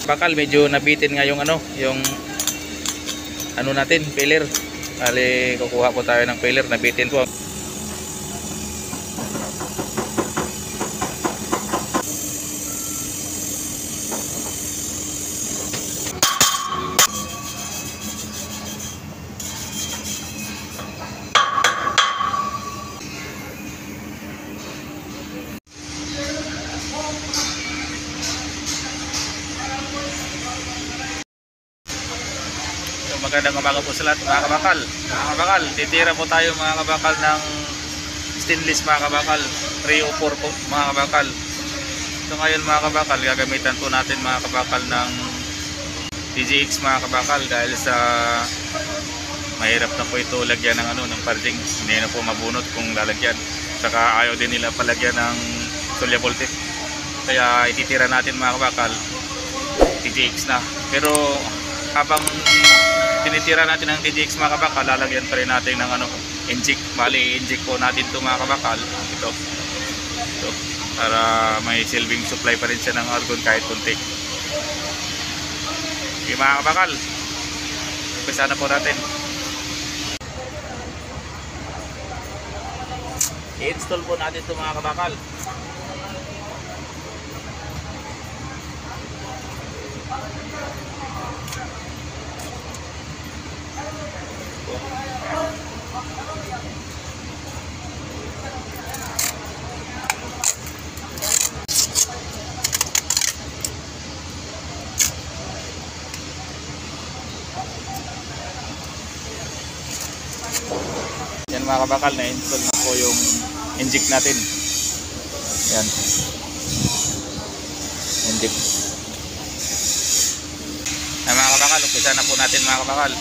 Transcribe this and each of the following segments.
Bakal medyo nabitin nga yung natin, filler. Bali kukuha po tayo ng filler, nabitin po. Magandang umaga po sa lahat mga kabakal. Mga kabakal, titira po tayo mga kabakal ng stainless mga kabakal, 304 po mga kabakal. So ngayon mga kabakal, gagamitan po natin mga kabakal ng DGX mga kabakal dahil sa mahirap na po ito lagyan ng ng parding. Hindi na po mabunot kung lalagyan. Saka ayaw din nila palagyan ng soluble tape. Kaya ititira natin mga kabakal DGX na. Pero habang tinitira natin ang DGX mga kabakal, lalagyan pa rin natin ng inject. Bali, inject po natin ito mga kabakal. Ito, para may silbing supply pa rin siya ng argon kahit kunti. Okay mga kabakal, umpisa na po natin. I-install po natin ito mga kabakal. Yan mga kabakal, na-install na po yung inject natin. Yan, inject. Yan mga kabakal, umpisa na po natin mga kabakal.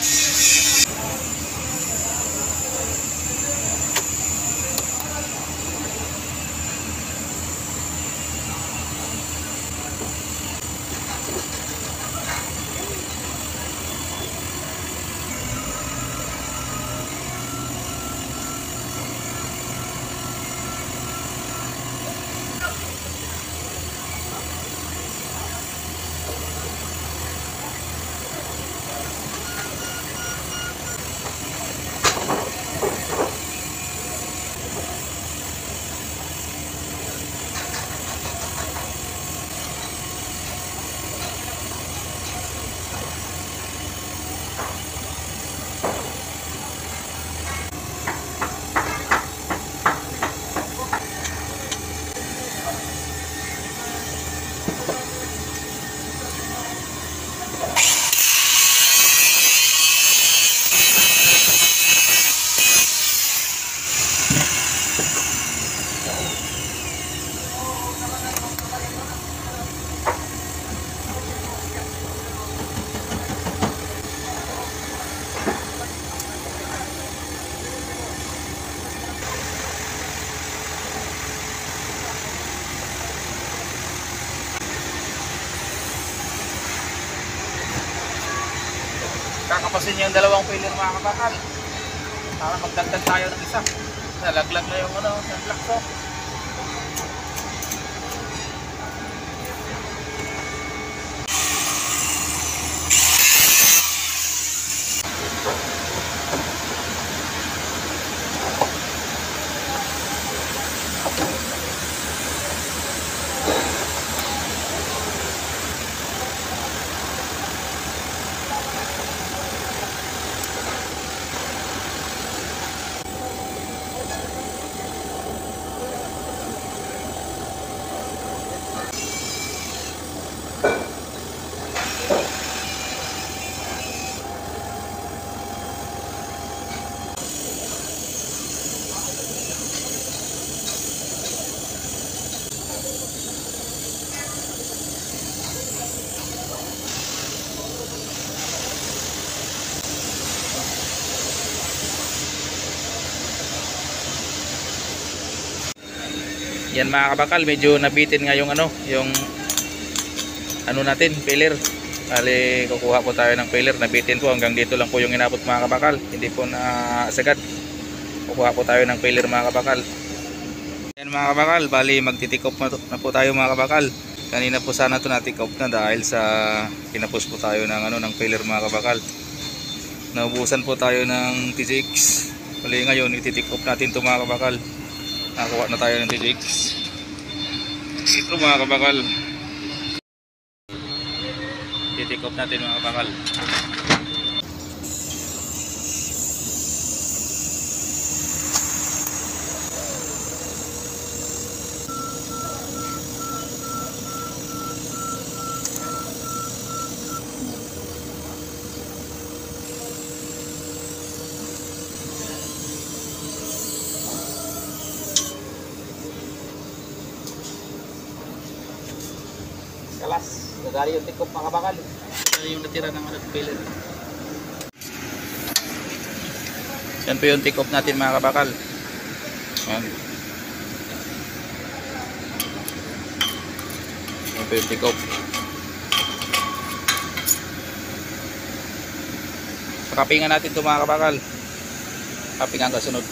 Kakapasin niyo yung dalawang filler mga kabakal para magdagdag tayo ng isa. Nalaglag na yung sunflux. Yan mga kabakal, medyo nabitin nga yung natin, filler. Bali kukuha po tayo ng filler, nabitin po, hanggang dito lang po yung inabot mga kabakal, hindi po na sagad. Kukuha po tayo ng filler mga kabakal. Yan mga kabakal, bali magtitikop na po tayo mga kabakal. Kanina po sana ito na-take off na dahil sa kinapos po tayo ng ng filler mga kabakal. Naubusan po tayo ng TJX. Muli ngayon iti-take off natin ito mga kabakal. Nakakuha na tayo ng TJX. Ito mga kabakal. I-take off natin mga kabakal. Kalas, nagali yung tikop mga kabakal. Nagali yung natira ng filler. Yan po yung tikop natin mga kabakal. Yan. Yan po yung tikop. Pakapingan natin ito mga kabakal. Kapingan kasunod.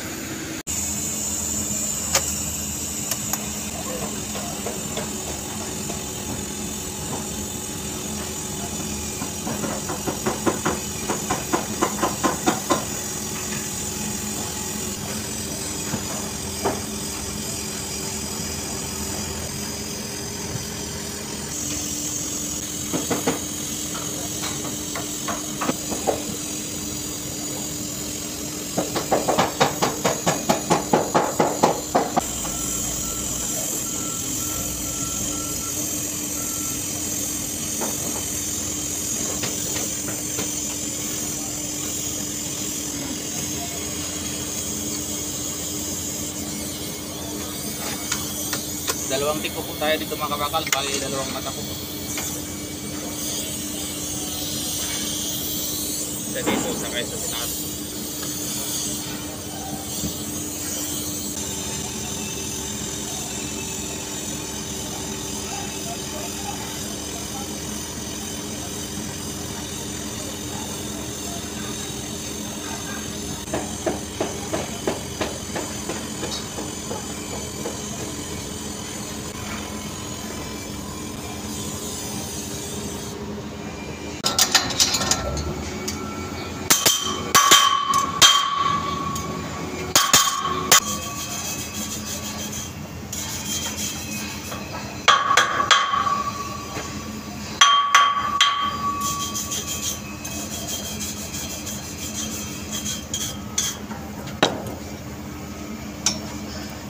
Dalawang tiko po tayo dito mga kabakal, bali dalawang mata po. Isa dito, saka isa sa taas.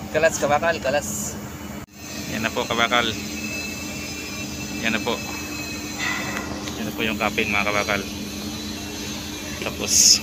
Kalas kabakal, kalas. Yan na po kabakal. Yan na po. Yan na po yung cupping mga kabakal. Tapos